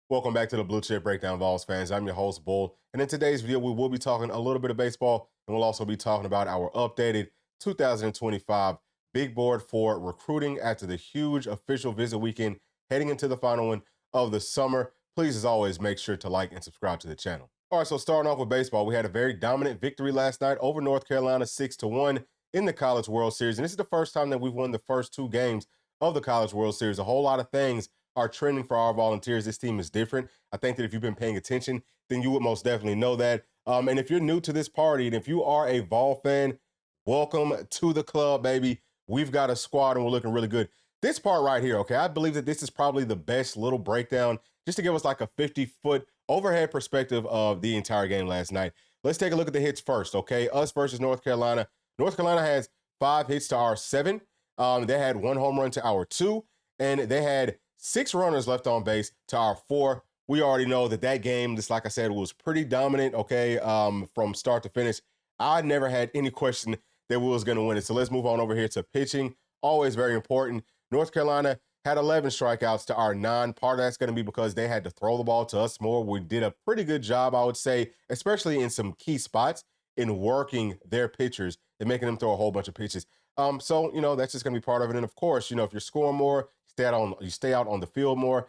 Welcome back to the Bluechip Breakdown, Vols fans. I'm your host, Bull. And in today's video, we will be talking a little bit of baseball, and we'll also be talking about our updated 2025 big board for recruiting after the huge official visit weekend heading into the final one of the summer. Please, as always, make sure to like and subscribe to the channel. All right, so starting off with baseball, we had a very dominant victory last night over North Carolina 6-1 in the College World Series. And this is the first time that we've won the first two games of the College World Series. A whole lot of things are trending for our Volunteers. This team is different. I think that if you've been paying attention, then you would most definitely know that. And if you're new to this party, and if you are a Vol fan, welcome to the club, baby. We've got a squad, and we're looking really good. This part right here, okay, I believe that this is probably the best little breakdown just to give us like a 50-foot overhead perspective of the entire game last night. Let's take a look at the hits first, okay? Us versus North Carolina. North Carolina has 5 hits to our 7. They had 1 home run to our 2, and they had 6 runners left on base to our 4. We already know that game, just like I said, was pretty dominant, okay, from start to finish. I never had any question that we was going to win it. So let's move on over here to pitching. Always very important. North Carolina had 11 strikeouts to our 9. Part of that's going to be because they had to throw the ball to us more. We did a pretty good job, I would say, especially in some key spots in working their pitchers and making them throw a whole bunch of pitches. So, that's just going to be part of it. And of course, if you're scoring more, you stay out on the field more.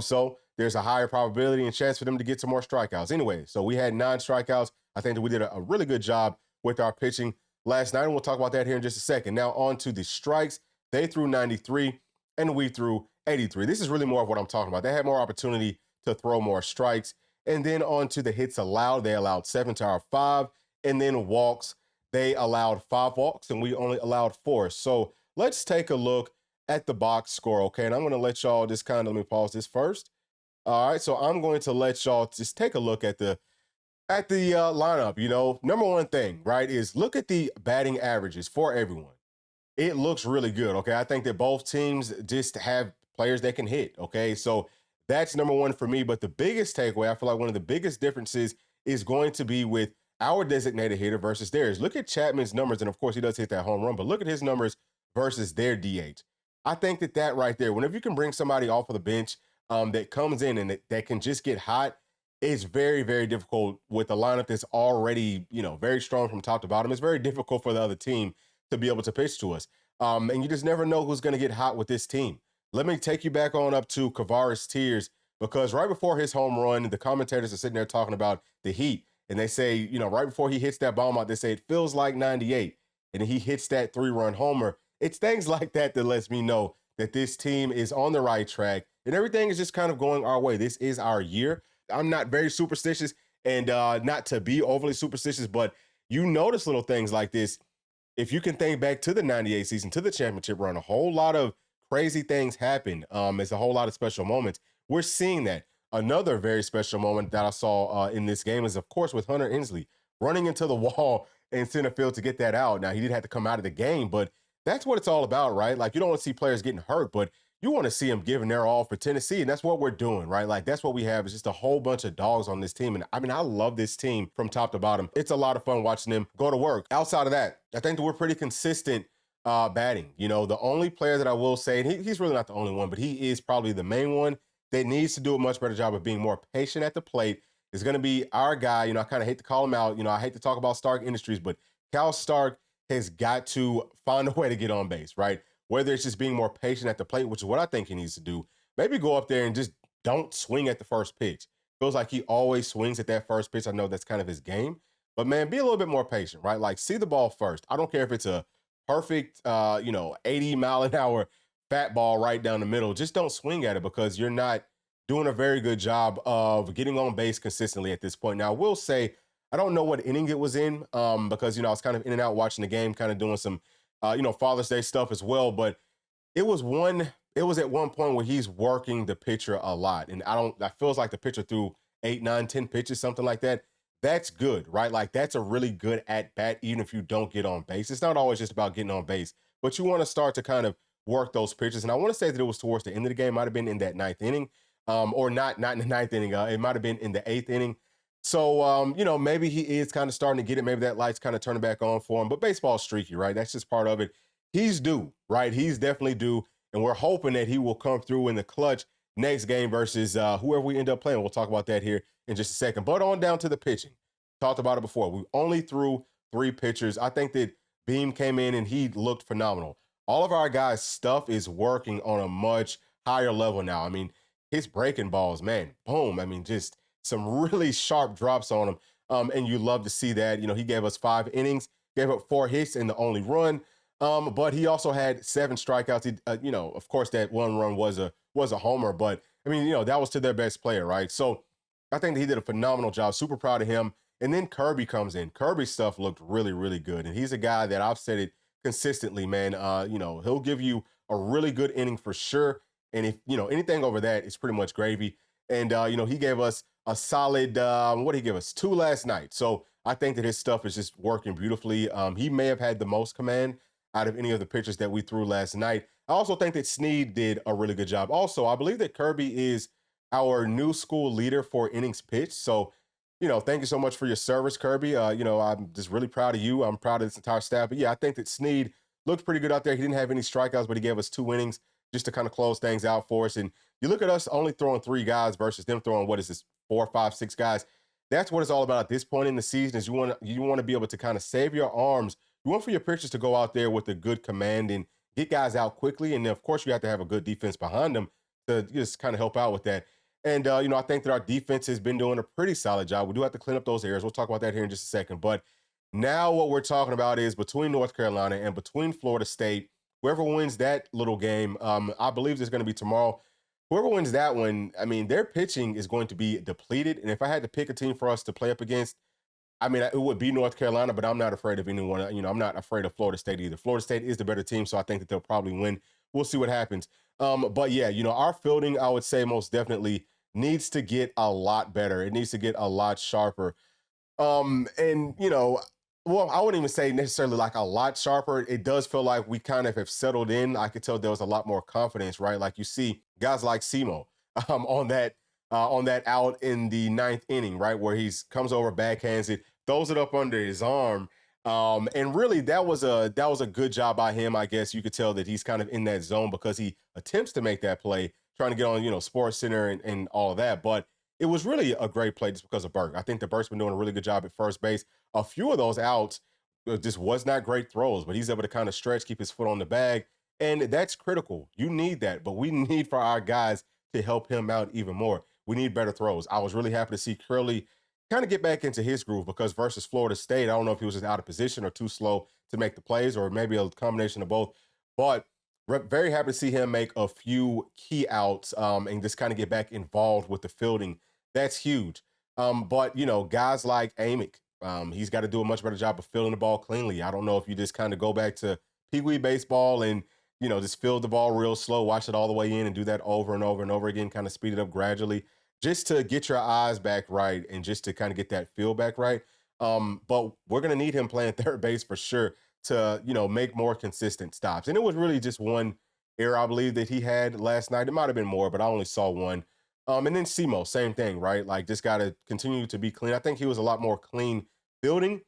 So there's a higher probability and chance for them to get some more strikeouts. Anyway, so we had 9 strikeouts. I think that we did a really good job with our pitching last night, and we'll talk about that here in just a second. Now on to the strikes. They threw 93, and we threw 83. This is really more of what I'm talking about. They had more opportunity to throw more strikes. And then on to the hits allowed. They allowed 7 to our 5, and then walks. They allowed 5 walks, and we only allowed 4. So let's take a look at the box score, okay? And I'm going to let y'all just let me pause this first. All right, so I'm going to let y'all just take a look at the lineup. Number one thing, right, is look at the batting averages for everyone. It looks really good, okay? I think that both teams just have players that can hit, okay? So that's number one for me. But the biggest takeaway, I feel like one of the biggest differences is going to be with our designated hitter versus theirs. Look at Chapman's numbers, and of course he does hit that home run, but look at his numbers versus their DH. I think that right there, whenever you can bring somebody off of the bench that comes in and that can just get hot, it's very, very difficult with a lineup that's already, very strong from top to bottom. It's very difficult for the other team to be able to pitch to us. And you just never know who's going to get hot with this team. Let me take you back on up to Kavaris Tears, because right before his home run, the commentators are sitting there talking about the heat. And they say, right before he hits that bomb out, they say it feels like 98. And then he hits that 3-run homer. It's things like that that lets me know that this team is on the right track and everything is just kind of going our way. This is our year. I'm not very superstitious, and not to be overly superstitious, but you notice little things like this. If you can think back to the 98 season, to the championship run, a whole lot of crazy things happen. It's a whole lot of special moments. We're seeing that. Another very special moment that I saw in this game is, of course, with Hunter Inslee running into the wall in center field to get that out. Now, he did have to come out of the game, but that's what it's all about, right? Like, you don't want to see players getting hurt, but you want to see them giving their all for Tennessee, and that's what we're doing, right? Like, that's what we have, is just a whole bunch of dogs on this team. And I mean, I love this team from top to bottom. It's a lot of fun watching them go to work. Outside of that, I think that we're pretty consistent batting. The only player that I will say, and he's really not the only one, but he is probably the main one that needs to do a much better job of being more patient at the plate, is going to be our guy. I kind of hate to call him out. I hate to talk about Stark Industries, but Cal Stark has got to find a way to get on base, right? Whether it's just being more patient at the plate, which is what I think he needs to do. Maybe go up there and just don't swing at the first pitch. Feels like he always swings at that first pitch. I know that's kind of his game, but man, be a little bit more patient, right? Like, see the ball first. I don't care if it's a perfect, 80-mile-an-hour fat ball right down the middle. Just don't swing at it, because you're not doing a very good job of getting on base consistently at this point. Now, I will say, I don't know what inning it was in, because, I was kind of in and out watching the game, kind of doing some, Father's Day stuff as well. But it was at one point where he's working the pitcher a lot. And that feels like the pitcher threw 8, 9, 10 pitches, something like that. That's good, right? Like, that's a really good at bat, even if you don't get on base. It's not always just about getting on base, but you want to start to kind of work those pitches. And I want to say that it was towards the end of the game. Might have been in that 9th inning, or not in the 9th inning. It might have been in the 8th inning. So, maybe he is kind of starting to get it. Maybe that light's kind of turning back on for him. But baseball's streaky, right? That's just part of it. He's due, right? He's definitely due. And we're hoping that he will come through in the clutch next game versus whoever we end up playing. We'll talk about that here in just a second. But on down to the pitching. Talked about it before. We only threw 3 pitchers. I think that Beam came in and he looked phenomenal. All of our guys' stuff is working on a much higher level now. I mean, his breaking balls, man, boom. I mean, just some really sharp drops on him. And you love to see that. You know, he gave us 5 innings, gave up 4 hits in the only run. But he also had 7 strikeouts. He, you know, of course, that 1 run was a homer. But I mean, you know, that was to their best player, right? So I think that he did a phenomenal job. Super proud of him. And then Kirby comes in. Kirby's stuff looked really, really good. And he's a guy that I've said it consistently, man. You know, he'll give you a really good inning for sure. And if, you know, anything over that is pretty much gravy. And, you know, he gave us a solid, what did he give us? 2 last night. So I think that his stuff is just working beautifully. He may have had the most command out of any of the pitchers that we threw last night. I also think that Snead did a really good job. Also, I believe that Kirby is our new school leader for innings pitched. So, you know, thank you so much for your service, Kirby. You know, I'm just really proud of you. I'm proud of this entire staff. But yeah, I think that Snead looked pretty good out there. He didn't have any strikeouts, but he gave us 2 innings just to kind of close things out for us. And you look at us only throwing 3 guys versus them throwing, what is this, 4, 5, 6 guys. That's what it's all about at this point in the season is you want to be able to kind of save your arms. You want for your pitchers to go out there with a good command and get guys out quickly. And then, of course, you have to have a good defense behind them to just kind of help out with that. And, you know, I think that our defense has been doing a pretty solid job. We do have to clean up those errors. We'll talk about that here in just a second. But now what we're talking about is between North Carolina and between Florida State, whoever wins that little game, I believe it's going to be tomorrow. Whoever wins that one, I mean, their pitching is going to be depleted. And if I had to pick a team for us to play up against, I mean, it would be North Carolina, but I'm not afraid of anyone. You know, I'm not afraid of Florida State either. Florida State is the better team, so I think that they'll probably win. We'll see what happens. But yeah, you know, our fielding, I would say most definitely needs to get a lot better. It needs to get a lot sharper. And you know, well, I wouldn't even say necessarily like a lot sharper. It does feel like we kind of have settled in. I could tell there was a lot more confidence, right? Like you see guys like Simo on that out in the 9th inning, right, where he's comes over, backhands it, throws it up under his arm. And really that was a good job by him. I guess you could tell that he's kind of in that zone because he attempts to make that play, trying to get on, you know, Sports Center and all of that. But it was really a great play just because of Burke. I think that Burke's been doing a really good job at first base. A few of those outs just was not great throws, but he's able to kind of stretch, keep his foot on the bag. And that's critical. You need that, but we need for our guys to help him out even more. We need better throws. I was really happy to see Curley kind of get back into his groove because versus Florida State, I don't know if he was just out of position or too slow to make the plays or maybe a combination of both. But very happy to see him make a few key outs and just kind of get back involved with the fielding. That's huge. But, you know, guys like Amick, he's got to do a much better job of fielding the ball cleanly. I don't know if you just kind of go back to Pee Wee baseball and, you know, just field the ball real slow, watch it all the way in and do that over and over and over again, kind of speed it up gradually just to get your eyes back right and just to kind of get that feel back right. But we're going to need him playing third base for sure to, you know, make more consistent stops. And it was really just one error, I believe, that he had last night. It might have been more, but I only saw one. And then Simo, same thing, right? Like, just got to continue to be clean. I think he was a lot more clean fielding,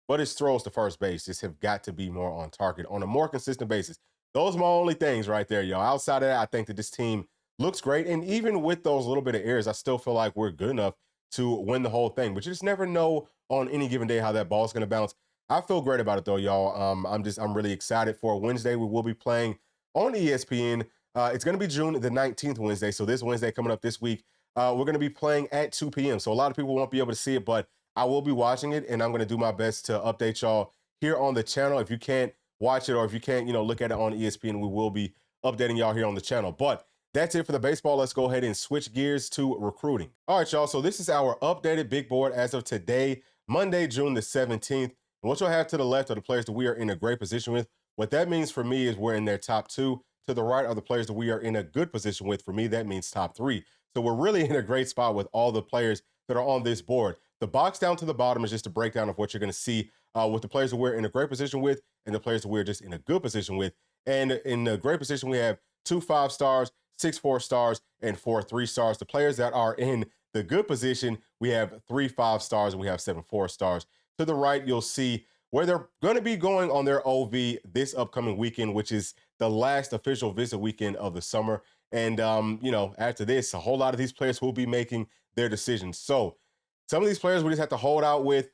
but his throws to first base just have got to be more on target on a more consistent basis. Those are my only things right there, y'all. Outside of that, I think that this team looks great. And even with those little bit of errors, I still feel like we're good enough to win the whole thing. But you just never know on any given day how that ball's going to bounce. I feel great about it, though, y'all. I'm really excited for Wednesday. We will be playing on ESPN. It's going to be June the 19th Wednesday. So this Wednesday coming up this week, we're going to be playing at 2 p.m. So a lot of people won't be able to see it, but I will be watching it, and I'm going to do my best to update y'all here on the channel. If you can't watch it or if you can't, you know, look at it on ESPN, we will be updating y'all here on the channel. But that's it for the baseball. Let's go ahead and switch gears to recruiting. All right, y'all. So this is our updated big board as of today, Monday, June the 17th. And what you'll have to the left are the players that we are in a great position with. What that means for me is we're in their top 2. To the right are the players that we are in a good position with. For me, that means top 3. So we're really in a great spot with all the players that are on this board. The box down to the bottom is just a breakdown of what you're going to see with the players that we're in a great position with and the players that we're just in a good position with. And in a great position, we have 2 5-stars, 6 4-stars, and 4 3-stars. The players that are in the good position, we have 3 5-stars and we have 7 4-stars. To the right, you'll see where they're going to be going on their OV this upcoming weekend, which is the last official visit weekend of the summer. And, after this, a whole lot of these players will be making their decisions. So some of these players we just have to hold out with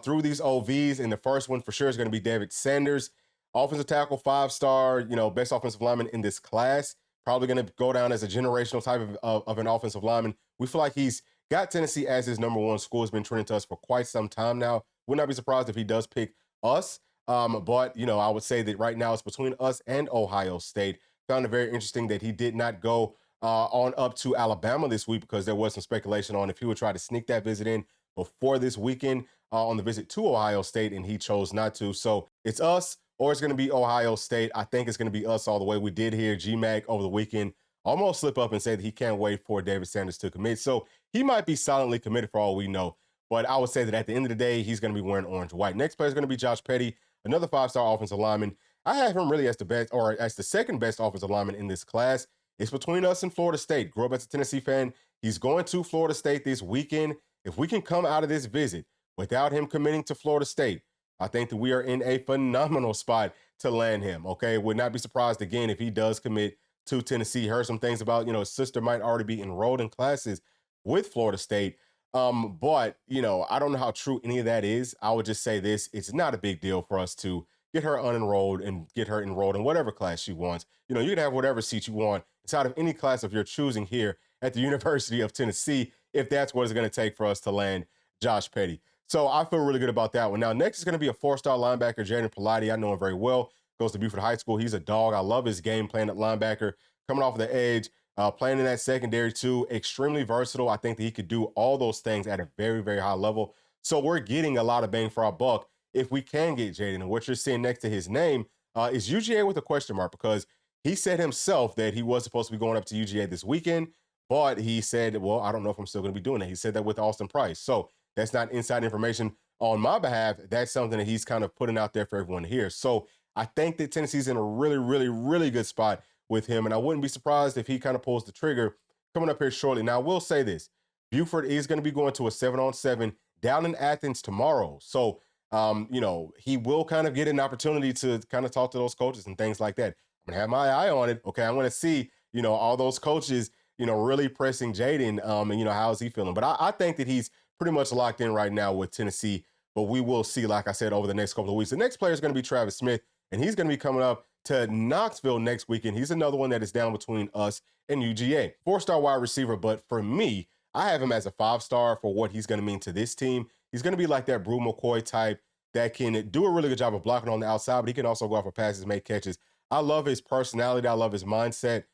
through these OVs. And the first one for sure is going to be David Sanders, offensive tackle, 5-star, best offensive lineman in this class. Probably going to go down as a generational type of an offensive lineman. We feel like he's got Tennessee as his number one school. Has been trending to us for quite some time now. Would not be surprised if he does pick us. But, I would say that right now it's between us and Ohio State. Found it very interesting that he did not go on up to Alabama this week because there was some speculation on if he would try to sneak that visit in before this weekend on the visit to Ohio State, and he chose not to. So it's us or it's going to be Ohio State. I think it's going to be us all the way. We did hear GMAC over the weekend almost slip up and say that he can't wait for David Sanders to commit. So he might be silently committed for all we know. But I would say that at the end of the day, he's going to be wearing orange and white. Next player is going to be Josh Petty, another 5-star offensive lineman. I have him really as the best, or as the second best offensive lineman in this class. It's between us and Florida State. Grew up as a Tennessee fan. He's going to Florida State this weekend. If we can come out of this visit without him committing to Florida State, I think that we are in a phenomenal spot to land him, okay? Would not be surprised, again, if he does commit to Tennessee. Heard some things about, his sister might already be enrolled in classes with Florida State. But, I don't know how true any of that is. I would just say this. It's not a big deal for us to get her unenrolled and get her enrolled in whatever class she wants. You can have whatever seat you want inside of any class of your choosing here at the University of Tennessee, if that's what it's going to take for us to land Josh Petty. So I feel really good about that one. Now, next is going to be a 4-star linebacker, Jaden Pilati. I know him very well. Goes to Buford High School. He's a dog. I love his game playing at linebacker, coming off the edge, playing in that secondary too. Extremely versatile. I think that he could do all those things at a very, very high level. So we're getting a lot of bang for our buck if we can get Jaden. And what you're seeing next to his name is UGA with a question mark, because he said himself that he was supposed to be going up to UGA this weekend, but he said, well, I don't know if I'm still going to be doing that. He said that with Austin Price. So that's not inside information on my behalf. That's something that he's kind of putting out there for everyone to hear. So I think that Tennessee's in a really, really, really good spot with him. And I wouldn't be surprised if he kind of pulls the trigger coming up here shortly. Now, I will say this. Buford is going to be going to a 7-on-7 down in Athens tomorrow. So, he will kind of get an opportunity to kind of talk to those coaches and things like that. I'm going to have my eye on it. Okay. I want to see, all those coaches, really pressing Jaden, and, how is he feeling? But I think that he's pretty much locked in right now with Tennessee, but we will see, like I said, over the next couple of weeks. The next player is going to be Travis Smith, and he's going to be coming up to Knoxville next weekend. He's another one that is down between us and UGA. 4-star wide receiver, but for me, I have him as a 5-star for what he's going to mean to this team. He's going to be like that Brew McCoy type that can do a really good job of blocking on the outside, but he can also go out for passes, make catches. I love his personality. I love his mindset.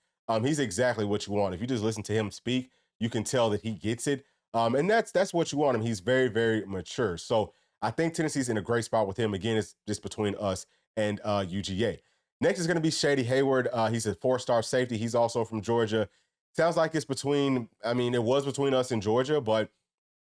He's exactly what you want. If you just listen to him speak, you can tell that he gets it. And that's what you want him. He's very, very mature. So I think Tennessee's in a great spot with him. Again, it's just between us and UGA. Next is going to be Shady Hayward. He's a 4-star safety. He's also from Georgia. Sounds like it's it was between us and Georgia, but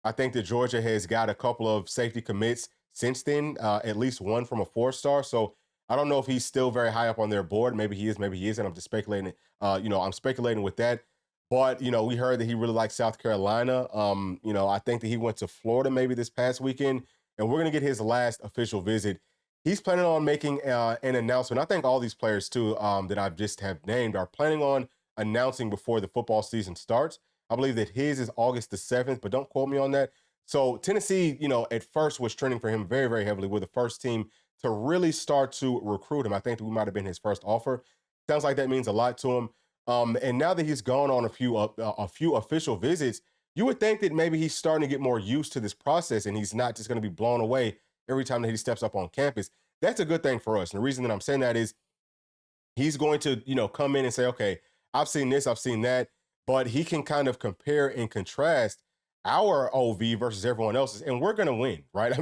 I think that Georgia has got a couple of safety commits since then, at least one from a 4-star. So I don't know if he's still very high up on their board. Maybe he is, maybe he isn't. I'm just speculating. I'm speculating with that. But, we heard that he really likes South Carolina. I think that he went to Florida maybe this past weekend, and we're going to get his last official visit. He's planning on making an announcement. I think all these players, too, that I've just have named are planning on announcing before the football season starts. I believe that his is August the 7th, but don't quote me on that. So Tennessee, at first was trending for him very, very heavily. We're the first team to really start to recruit him. I think that we might have been his first offer. Sounds like that means a lot to him. And now that he's gone on a few official visits, you would think that maybe he's starting to get more used to this process and he's not just going to be blown away every time that he steps up on campus. That's a good thing for us. And the reason that I'm saying that is he's going to, come in and say, okay, I've seen this, I've seen that, but he can kind of compare and contrast our OV versus everyone else's, and we're going to win, right?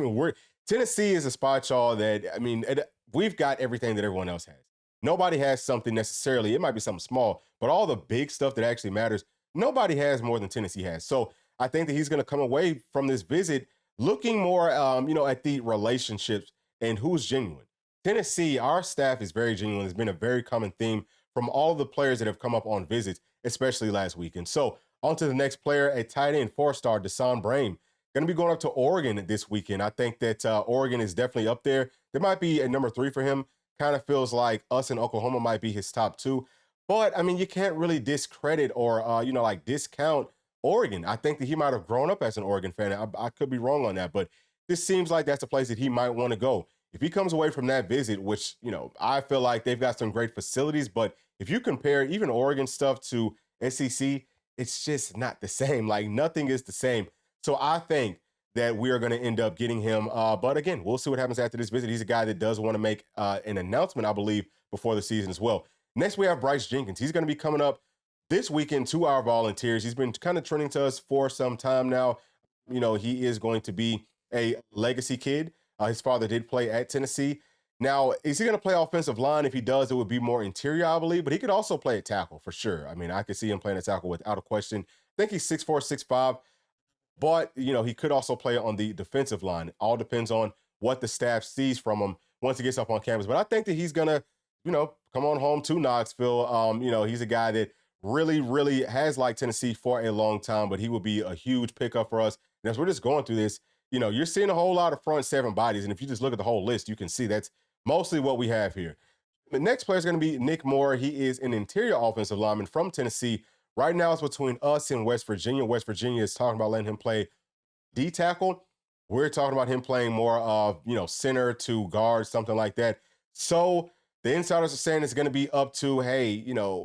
Tennessee is a spot, y'all, that, we've got everything that everyone else has. Nobody has something necessarily. It might be something small, but all the big stuff that actually matters, nobody has more than Tennessee has. So I think that he's going to come away from this visit looking more, at the relationships and who's genuine. Tennessee, our staff is very genuine. It's been a very common theme from all the players that have come up on visits, especially last weekend. So on to the next player, a tight end, 4-star, Deshaun Brame. Going to be going up to Oregon this weekend. I think that Oregon is definitely up there. There might be a number 3 for him. Kind of feels like us and Oklahoma might be his top 2. But I mean, you can't really discredit or like discount Oregon. I think that he might have grown up as an Oregon fan. I could be wrong on that, but this seems like that's a place that he might want to go. If he comes away from that visit, which I feel like they've got some great facilities, but if you compare even Oregon stuff to SEC, it's just not the same. Like nothing is the same. So I think that we are going to end up getting him. But again, we'll see what happens after this visit. He's a guy that does want to make an announcement, I believe, before the season as well. Next, we have Bryce Jenkins. He's going to be coming up this weekend to our Volunteers. He's been kind of trending to us for some time now. He is going to be a legacy kid. His father did play at Tennessee. Now, is he going to play offensive line? If he does, it would be more interior, I believe, but he could also play at tackle for sure. I mean, I could see him playing at tackle without a question. I think he's 6'4", 6'5", but, he could also play on the defensive line. It all depends on what the staff sees from him once he gets up on campus. But I think that he's going to, come on home to Knoxville. He's a guy that really, really has liked Tennessee for a long time, but he will be a huge pickup for us. And as we're just going through this, you're seeing a whole lot of front seven bodies. And if you just look at the whole list, you can see that's mostly what we have here. The next player is going to be Nick Moore. He is an interior offensive lineman from Tennessee. Right now, it's between us and West Virginia. West Virginia is talking about letting him play D tackle. We're talking about him playing more of, center to guard, something like that. So the insiders are saying it's going to be up to, hey,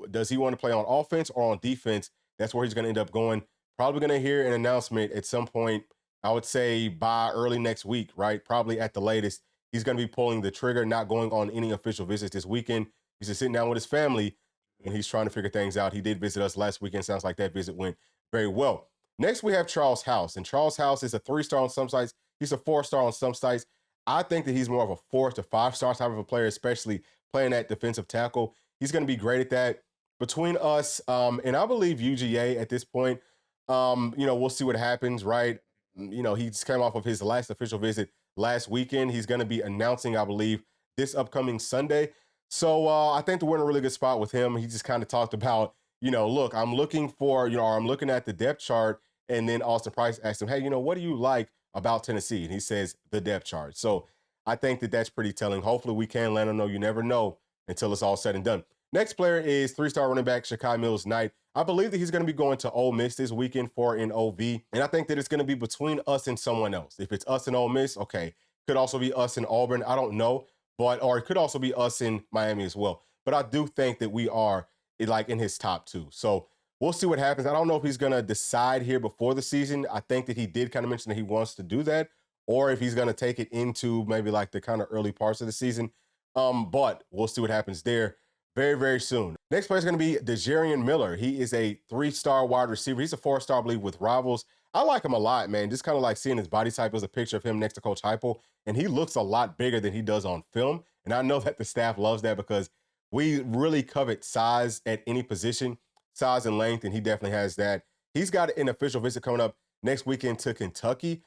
does he want to play on offense or on defense? That's where he's going to end up going. Probably going to hear an announcement at some point, I would say by early next week, right? Probably at the latest. He's going to be pulling the trigger, not going on any official visits this weekend. He's just sitting down with his family and he's trying to figure things out. He did visit us last weekend. Sounds like that visit went very well. Next, we have Charles House. And Charles House is a 3-star on some sites. He's a 4-star on some sites. I think that he's more of a 4 to 5-star type of a player, especially playing at defensive tackle. He's going to be great at that. Between us and I believe UGA at this point, we'll see what happens, right? He just came off of his last official visit last weekend. He's going to be announcing, I believe, this upcoming Sunday. So I think that we're in a really good spot with him. He just kind of talked about, look, I'm looking for, or I'm looking at the depth chart. And then Austin Price asked him, hey, what do you like about Tennessee? And he says the depth chart. So I think that that's pretty telling. Hopefully we can land on no. You never know until it's all said and done. Next player is 3-star running back Shakai Mills-Knight. I believe that he's going to be going to Ole Miss this weekend for an OV. And I think that it's going to be between us and someone else. If it's us and Ole Miss, okay. Could also be us and Auburn. I don't know. Or it could also be us in Miami as well. But I do think that we are in his top 2. So we'll see what happens. I don't know if he's going to decide here before the season. I think that he did kind of mention that he wants to do that, or if he's going to take it into maybe the kind of early parts of the season. But we'll see what happens there very, very soon. Next player is going to be DeJarian Miller. He is a 3-star wide receiver. He's a 4-star, I believe, with Rivals. I like him a lot, man. Just kind of seeing his body type. There's a picture of him next to Coach Heupel, and he looks a lot bigger than he does on film. And I know that the staff loves that because we really covet size at any position, size and length, and he definitely has that. He's got an official visit coming up next weekend to Kentucky.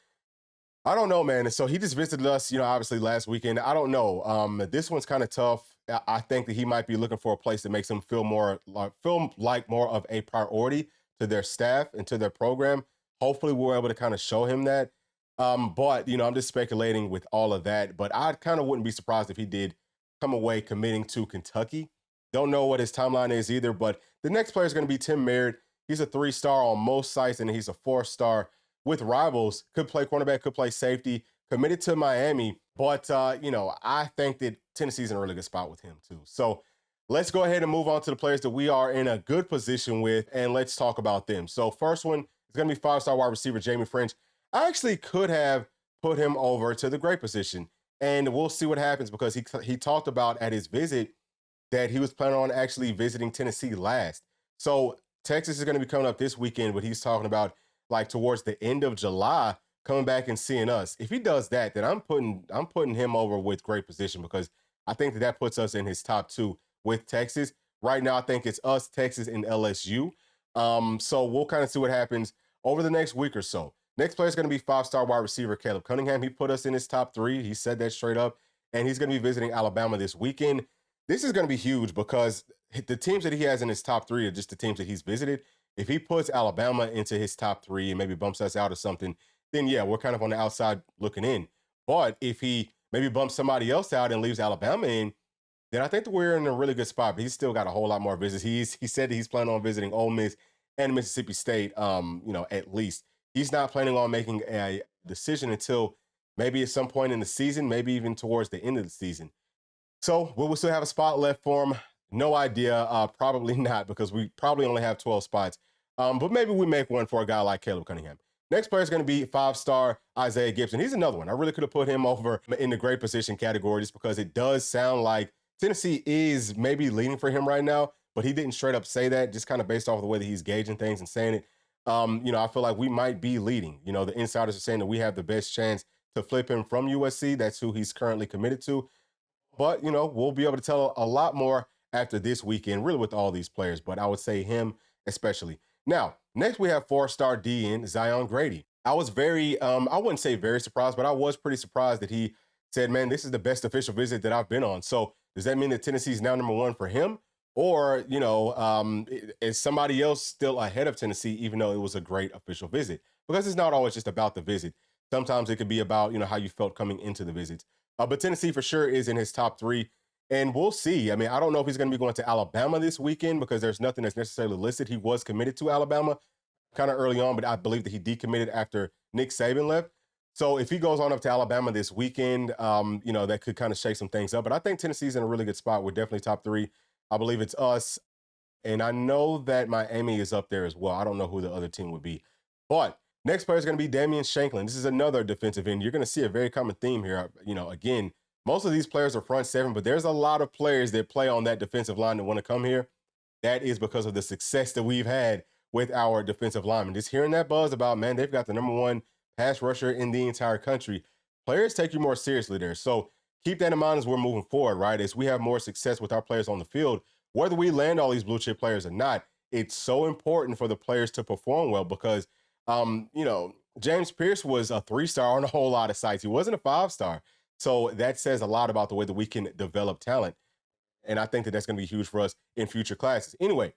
I don't know, man. And so he just visited us, obviously last weekend. I don't know. This one's kind of tough. I think that he might be looking for a place that makes him feel like more of a priority to their staff and to their program. Hopefully we're able to kind of show him that. But, I'm just speculating with all of that. But I kind of wouldn't be surprised if he did come away committing to Kentucky. Don't know what his timeline is either. But the next player is going to be Tim Merritt. He's a 3-star on most sites, and he's a 4-star with Rivals. Could play cornerback, could play safety. Committed to Miami. But, I think that Tennessee's in a really good spot with him, too. So let's go ahead and move on to the players that we are in a good position with, and let's talk about them. So first one is going to be 5-star wide receiver Jamie French. I actually could have put him over to the great position, and we'll see what happens because he talked about at his visit that he was planning on actually visiting Tennessee last. So Texas is going to be coming up this weekend, but he's talking about towards the end of July coming back and seeing us. If he does that, then I'm putting him over with great position because I think that puts us in his top 2 with Texas. Right now, I think it's us, Texas, and LSU. So we'll kind of see what happens over the next week or so. Next player is going to be 5-star wide receiver Caleb Cunningham. He put us in his top 3. He said that straight up. And he's going to be visiting Alabama this weekend. This is going to be huge because the teams that he has in his top 3 are just the teams that he's visited. If he puts Alabama into his top 3 and maybe bumps us out or something, then yeah, we're kind of on the outside looking in. But if he maybe bumps somebody else out and leaves Alabama in, then I think that we're in a really good spot. But he's still got a whole lot more visits. He said that he's planning on visiting Ole Miss and Mississippi State. At least he's not planning on making a decision until maybe at some point in the season, maybe even towards the end of the season. So will we still have a spot left for him? No idea. Probably not, because we probably only have 12 spots. But maybe we make one for a guy like Caleb Cunningham. Next player is going to be 5-star Isaiah Gibson. He's another one. I really could have put him over in the great position category just because it does sound like Tennessee is maybe leading for him right now, but he didn't straight up say that, just kind of based off of the way that he's gauging things and saying it. I feel like we might be leading. The insiders are saying that we have the best chance to flip him from USC. That's who he's currently committed to. But, we'll be able to tell a lot more after this weekend, really with all these players. But I would say him especially. Now, next we have 4-star DN Zion Grady. I was I wouldn't say very surprised, but I was pretty surprised that he said, man, this is the best official visit that I've been on. So does that mean that Tennessee is now number one for him? Or, is somebody else still ahead of Tennessee, even though it was a great official visit? Because it's not always just about the visit. Sometimes it could be about, how you felt coming into the visits. But Tennessee for sure is in his top three. And we'll see. I mean, I don't know if he's going to be going to Alabama this weekend because there's nothing that's necessarily listed. He was committed to Alabama kind of early on, but I believe that he decommitted after Nick Saban left. So if he goes on up to Alabama this weekend, that could kind of shake some things up. But I think Tennessee's in a really good spot. We're definitely top three. I believe it's us. And I know that Miami is up there as well. I don't know who the other team would be. But next player is going to be Damian Shanklin. This is another defensive end. You're going to see a very common theme here. Again, most of these players are front seven, but there's a lot of players that play on that defensive line that want to come here. That is because of the success that we've had with our defensive linemen. Just hearing that buzz about, man, they've got the number one pass rusher in the entire country. Players take you more seriously there. So keep that in mind as we're moving forward, right? As we have more success with our players on the field, whether we land all these blue chip players or not, it's so important for the players to perform well because, James Pierce was a 3-star on a whole lot of sites. He wasn't a 5-star. So that says a lot about the way that we can develop talent. And I think that that's going to be huge for us in future classes. Anyway,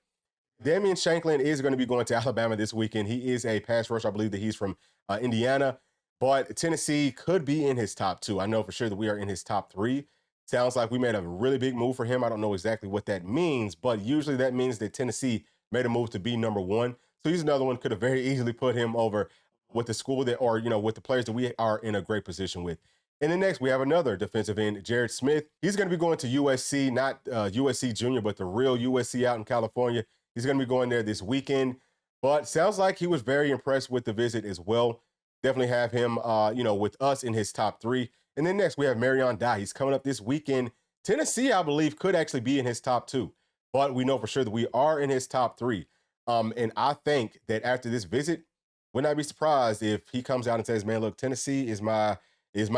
Damian Shanklin is going to be going to Alabama this weekend. He is a pass rusher. I believe that he's from Indiana. But Tennessee could be in his top two. I know for sure that we are in his top three. Sounds like we made a really big move for him. I don't know exactly what that means, but usually that means that Tennessee made a move to be number one. So he's another one, could have very easily put him over with the school that, or, with the players that we are in a great position with. And then next, we have another defensive end, Jared Smith. He's going to be going to USC, not USC Junior, but the real USC out in California. He's going to be going there this weekend. But sounds like he was very impressed with the visit as well. Definitely have him, with us in his top three. And then next, we have Marion Dye. He's coming up this weekend. Tennessee, I believe, could actually be in his top two. But we know for sure that we are in his top three. And I think that after this visit, would not be surprised if he comes out and says, man, look, Tennessee is my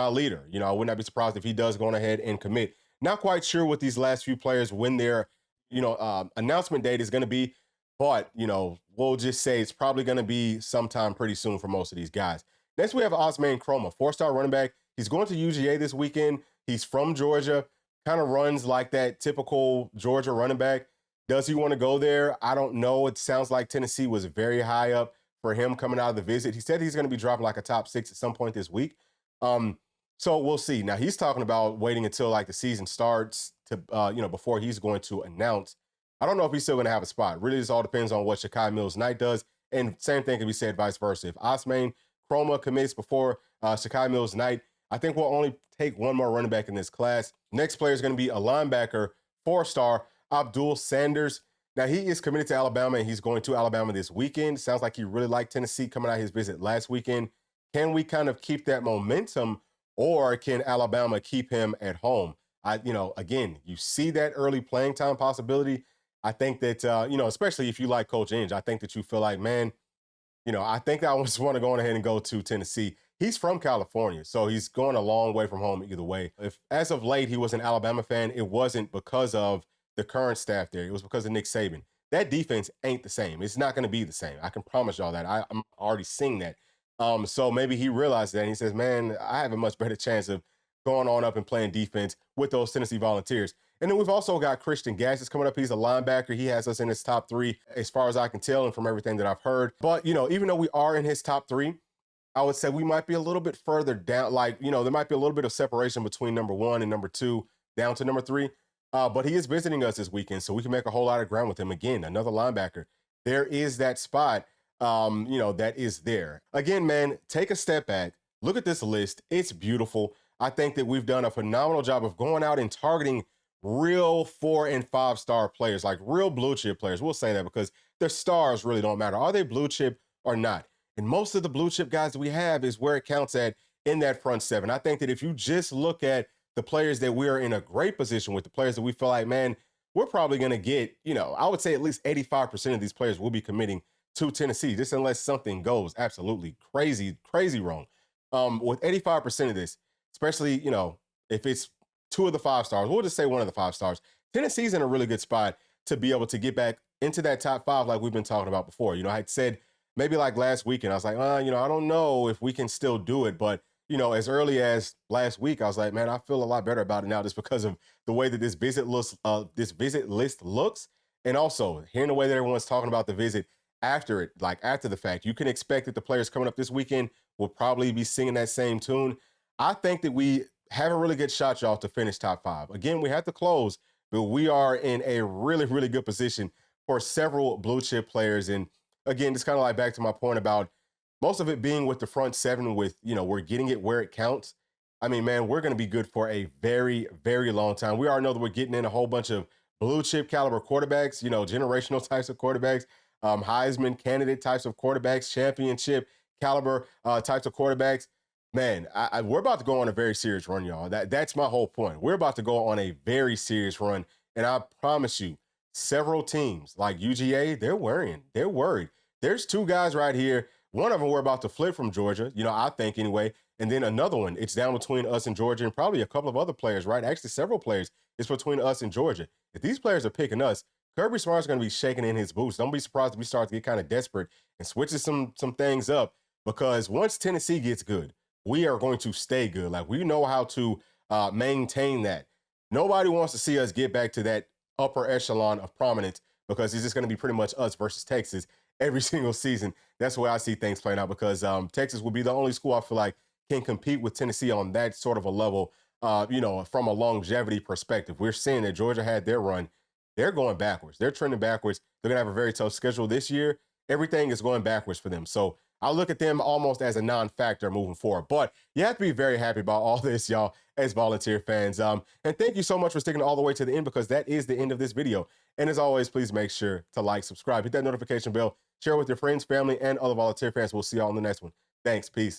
leader. I would not be surprised if he does go on ahead and commit. Not quite sure what these last few players, when their, announcement date is going to be, but, we'll just say it's probably going to be sometime pretty soon for most of these guys. Next, we have Osman Chroma, 4-star running back. He's going to UGA this weekend. He's from Georgia, kind of runs like that typical Georgia running back. Does he want to go there? I don't know. It sounds like Tennessee was very high up for him coming out of the visit. He said he's going to be dropping like a top 6 at some point this week. So we'll see. Now he's talking about waiting until like the season starts to, before he's going to announce. I don't know if he's still going to have a spot. Really, this all depends on what Shakai Mills-Knight does. And same thing can be said vice versa. If Osman Chroma commits before Shakai Mills-Knight, I think we'll only take one more running back in this class. Next player is going to be a linebacker, 4-star Abdul Sanders. Now he is committed to Alabama and he's going to Alabama this weekend. Sounds like he really liked Tennessee coming out of his visit last weekend. Can we kind of keep that momentum, or can Alabama keep him at home? Again, you see that early playing time possibility. I think that, especially if you like Coach Inge, I think that you feel like, man, I think I just want to go on ahead and go to Tennessee. He's from California, so he's going a long way from home either way. If as of late he was an Alabama fan, it wasn't because of the current staff there. It was because of Nick Saban. That defense ain't the same. It's not going to be the same. I can promise y'all that. I'm already seeing that. So maybe he realized that and he says, man, I have a much better chance of going on up and playing defense with those Tennessee Volunteers. And then we've also got Christian Gass coming up. He's a linebacker. He has us in his top three as far as I can tell and from everything that I've heard. But, even though we are in his top three, I would say we might be a little bit further down. Like, there might be a little bit of separation between number one and number two down to number three. But he is visiting us this weekend, so we can make a whole lot of ground with him. Again, another linebacker. There is that spot, that is there. Again, man, take a step back. Look at this list. It's beautiful. I think that we've done a phenomenal job of going out and targeting real 4 and 5 star players, like real blue chip players. We'll say that because their stars really don't matter. Are they blue chip or not? And most of the blue chip guys that we have is where it counts at in that front seven. I think that if you just look at the players that we are in a great position with, the players that we feel like, man, we're probably going to get, I would say at least 85% of these players will be committing to Tennessee, just unless something goes absolutely crazy, crazy wrong. With 85% of this, especially, if it's 2 of the 5 stars, we'll just say 1 of the 5 stars, Tennessee's in a really good spot to be able to get back into that top 5 like we've been talking about before. I had said maybe like last weekend, I was like, I don't know if we can still do it. But, as early as last week, I was like, man, I feel a lot better about it now just because of the way that this visit list looks. And also hearing the way that everyone's talking about the visit after it, like after the fact, you can expect that the players coming up this weekend will probably be singing that same tune. I think that we have a really good shot, y'all, to finish top 5. Again, we have to close, but we are in a really, really good position for several blue chip players. And again, it's kind of like back to my point about most of it being with the front seven with, we're getting it where it counts. I mean, man, we're going to be good for a very, very long time. We already know that we're getting in a whole bunch of blue chip caliber quarterbacks, generational types of quarterbacks, Heisman candidate types of quarterbacks, championship caliber types of quarterbacks. Man, we're about to go on a very serious run, y'all. That's my whole point. We're about to go on a very serious run. And I promise you, several teams like UGA, they're worrying. They're worried. There's 2 guys right here. One of them we're about to flip from Georgia, I think anyway. And then another one, it's down between us and Georgia and probably a couple of other players, right? Actually, several players. It's between us and Georgia. If these players are picking us, Kirby Smart's going to be shaking in his boots. Don't be surprised if we start to get kind of desperate and switches some things up, because once Tennessee gets good, we are going to stay good. Like, we know how to maintain that. Nobody wants to see us get back to that upper echelon of prominence, because it's just going to be pretty much us versus Texas every single season. That's the way I see things playing out, because Texas will be the only school I feel like can compete with Tennessee on that sort of a level, from a longevity perspective. We're seeing that Georgia had their run. They're going backwards. They're trending backwards. They're going to have a very tough schedule this year. Everything is going backwards for them. So I look at them almost as a non-factor moving forward. But you have to be very happy about all this, y'all, as Volunteer fans. And thank you so much for sticking all the way to the end, because that is the end of this video. And as always, please make sure to like, subscribe, hit that notification bell, share with your friends, family, and other Volunteer fans. We'll see y'all in the next one. Thanks. Peace.